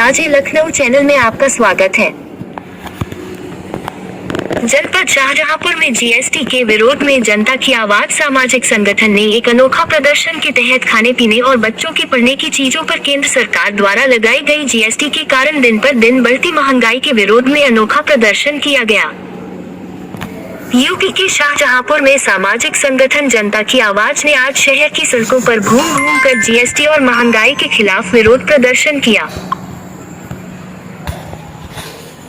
अंदाज़े Lucknow channel में आपका स्वागत है। जनपद शाहजहांपुर में जीएसटी के विरोध में जनता की आवाज सामाजिक संगठन ने एक अनोखा प्रदर्शन के तहत खाने पीने और बच्चों की पढ़ने की चीजों पर केंद्र सरकार द्वारा लगाई गई जीएसटी के कारण दिन पर दिन बढ़ती महंगाई के विरोध में अनोखा प्रदर्शन किया गया। यूपी के शाहजहांपुर में सामाजिक संगठन जनता की आवाज ने आज शहर की सड़कों पर घूम घूम कर जीएसटी और महंगाई के खिलाफ विरोध प्रदर्शन किया।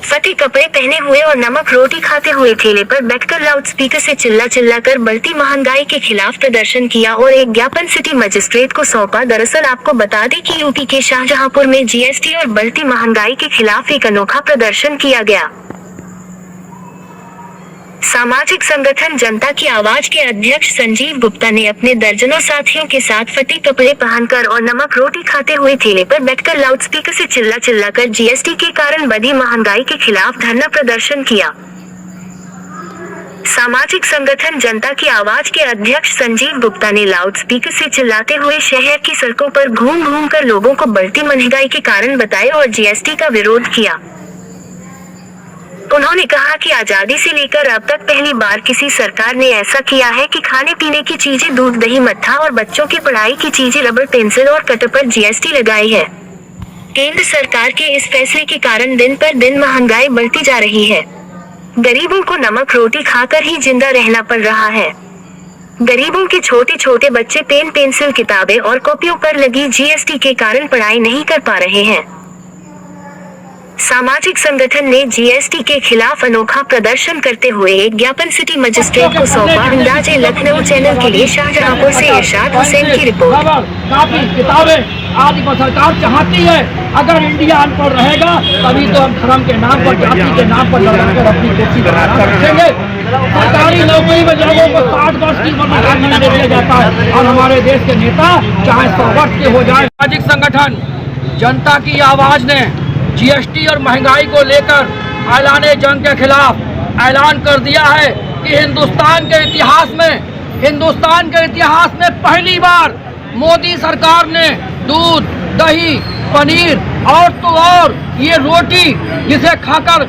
फटे कपड़े पहने हुए और नमक रोटी खाते हुए ठेले पर बैठकर लाउडस्पीकर से चिल्ला कर बढ़ती महंगाई के खिलाफ प्रदर्शन किया और एक ज्ञापन सिटी मजिस्ट्रेट को सौंपा। दरअसल आपको बता दें कि यूपी के शाहजहांपुर में जीएसटी और बढ़ती महंगाई के खिलाफ एक अनोखा प्रदर्शन किया गया। सामाजिक संगठन जनता की आवाज के अध्यक्ष संजीव गुप्ता ने अपने दर्जनों साथियों के साथ फटे कपड़े पहनकर और नमक रोटी खाते हुए ठेले पर बैठकर लाउडस्पीकर से चिल्ला कर जीएसटी के कारण बढ़ी महंगाई के खिलाफ धरना प्रदर्शन किया। सामाजिक संगठन जनता की आवाज के अध्यक्ष संजीव गुप्ता ने लाउडस्पीकर से चिल्लाते हुए शहर की सड़कों पर घूम घूम कर लोगों को बढ़ती महंगाई के कारण बताए और जीएसटी का विरोध किया। उन्होंने कहा कि आजादी से लेकर अब तक पहली बार किसी सरकार ने ऐसा किया है कि खाने पीने की चीजें, दूध, दही, मट्ठा और बच्चों की पढ़ाई की चीजें, रबड़, पेंसिल और कटर पर जीएसटी लगाई है। केंद्र सरकार के इस फैसले के कारण दिन पर दिन महंगाई बढ़ती जा रही है। गरीबों को नमक रोटी खाकर ही जिंदा रहना पड़ रहा है। गरीबों के छोटे छोटे बच्चे पेन, पेंसिल, किताबें और कॉपियों पर लगी जीएसटी के कारण पढ़ाई नहीं कर पा रहे हैं। सामाजिक संगठन ने जीएसटी के खिलाफ अनोखा प्रदर्शन करते हुए एक ज्ञापन सिटी मजिस्ट्रेट को सौंपा। अंदाज़े लखनऊ चैनल के लिए शाहजहांपुर से इरशाद हुसैन की रिपोर्ट। काफी किताबें आदि को सरकार चाहती है, अगर इंडिया अनपढ़ रहेगा तभी तो हम धर्म के नाम पर, जाति के नाम पर लड़कर अपनी कुर्सी बनाना रखेंगे। सरकारी नौकरी में लोगों को 60 वर्ष की उम्र में काम दे दिया जाता है और हमारे देश के नेता चाहे 100 वर्ष के हो जाए। सामाजिक संगठन जनता की आवाज ने जीएसटी और महंगाई को लेकर ऐलाने जंग के खिलाफ ऐलान कर दिया है कि हिंदुस्तान के इतिहास में पहली बार मोदी सरकार ने दूध, दही, पनीर और तो और ये रोटी जिसे खाकर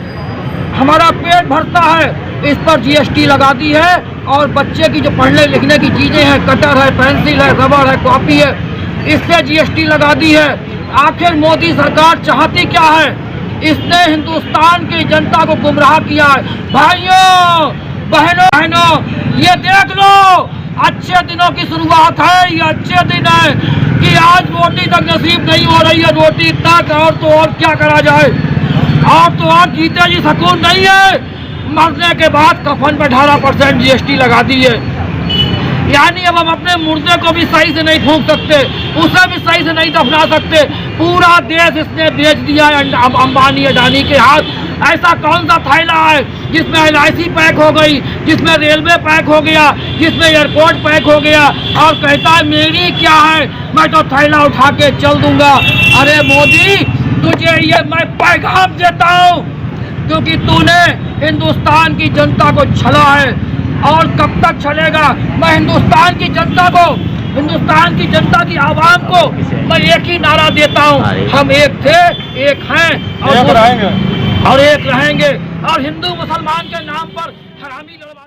हमारा पेट भरता है, इस पर जीएसटी लगा दी है। और बच्चे की जो पढ़ने लिखने की चीजें हैं, कटर है, पेंसिल है, रबड़ है, कॉपी है, इस पे जीएसटी लगा दी है। आखिर मोदी सरकार चाहती क्या है? इसने हिंदुस्तान की जनता को गुमराह किया है। भाइयों बहनों, ये देख लो, अच्छे दिनों की शुरुआत है। ये अच्छे दिन है कि आज रोटी तक नसीब नहीं हो रही है, रोटी तक। और तो और क्या करा जाए, और तो और जीते जी सुकून नहीं है। मरने के बाद कफन पर 18% जीएसटी लगा दी है। यानी अब हम अपने मुर्दे को भी सही से नहीं फूंक सकते, उसे भी सही से नहीं दफना सकते। पूरा देश इसने बेच दिया है अंबानी अडानी के हाथ। ऐसा कौन सा थैला है जिसमें LIC पैक हो गई, जिसमें रेलवे पैक हो गया, जिसमें एयरपोर्ट पैक हो गया और कहता है मेरी क्या है, मैं तो थैला उठा के चल दूंगा। अरे मोदी, तुझे ये मैं पैगाम देता हूँ क्योंकि तूने हिंदुस्तान की जनता को छला है और कब तक चलेगा। मैं हिंदुस्तान की जनता को, हिंदुस्तान की जनता की आवाम को मैं एक ही नारा देता हूँ, हम एक थे, एक हैं और एक रहेंगे। और हिंदू मुसलमान के नाम पर हरामी लड़वा